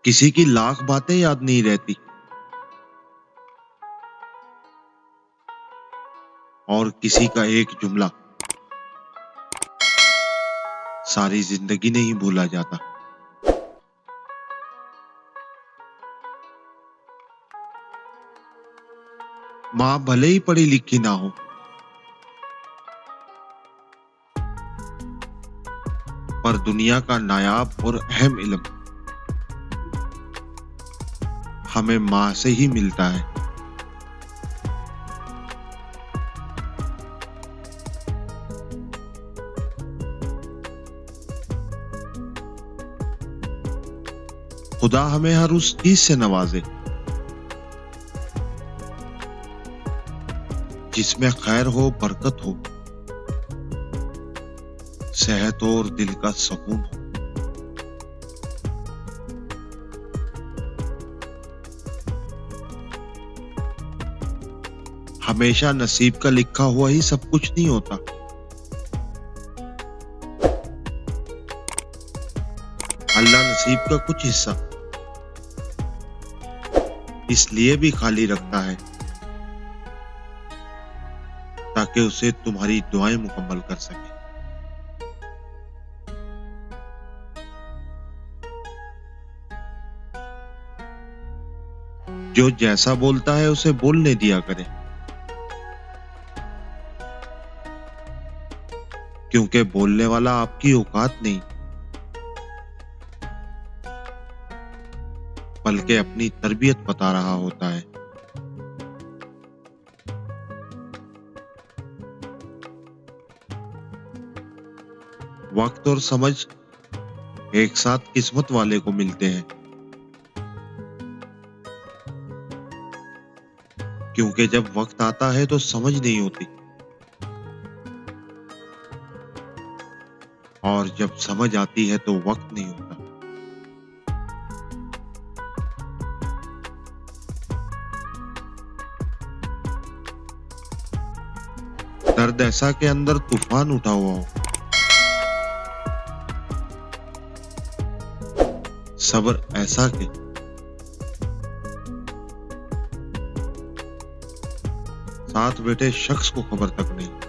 किसी की लाख बातें याद नहीं रहती और किसी का एक जुमला सारी जिंदगी नहीं भूला जाता। माँ भले ही पढ़ी लिखी ना हो, पर दुनिया का नायाब और अहम इल्म हमें माँ से ही मिलता है। खुदा हमें हर उस चीज से नवाजे जिसमें खैर हो, बरकत हो, सेहत हो और दिल का सुकून हो। हमेशा नसीब का लिखा हुआ ही सब कुछ नहीं होता। अल्लाह नसीब का कुछ हिस्सा इसलिए भी खाली रखता है ताकि उसे तुम्हारी दुआएं मुकम्मल कर सके। जो जैसा बोलता है उसे बोलने दिया करे, क्योंकि बोलने वाला आपकी औकात नहीं बल्कि अपनी तरबियत बता रहा होता है। वक्त और समझ एक साथ किस्मत वाले को मिलते हैं, क्योंकि जब वक्त आता है तो समझ नहीं होती और जब समझ आती है तो वक्त नहीं होता। दर्द ऐसा के अंदर तूफान उठा हुआ हो, सब्र ऐसा के साथ बैठे शख्स को खबर तक नहीं।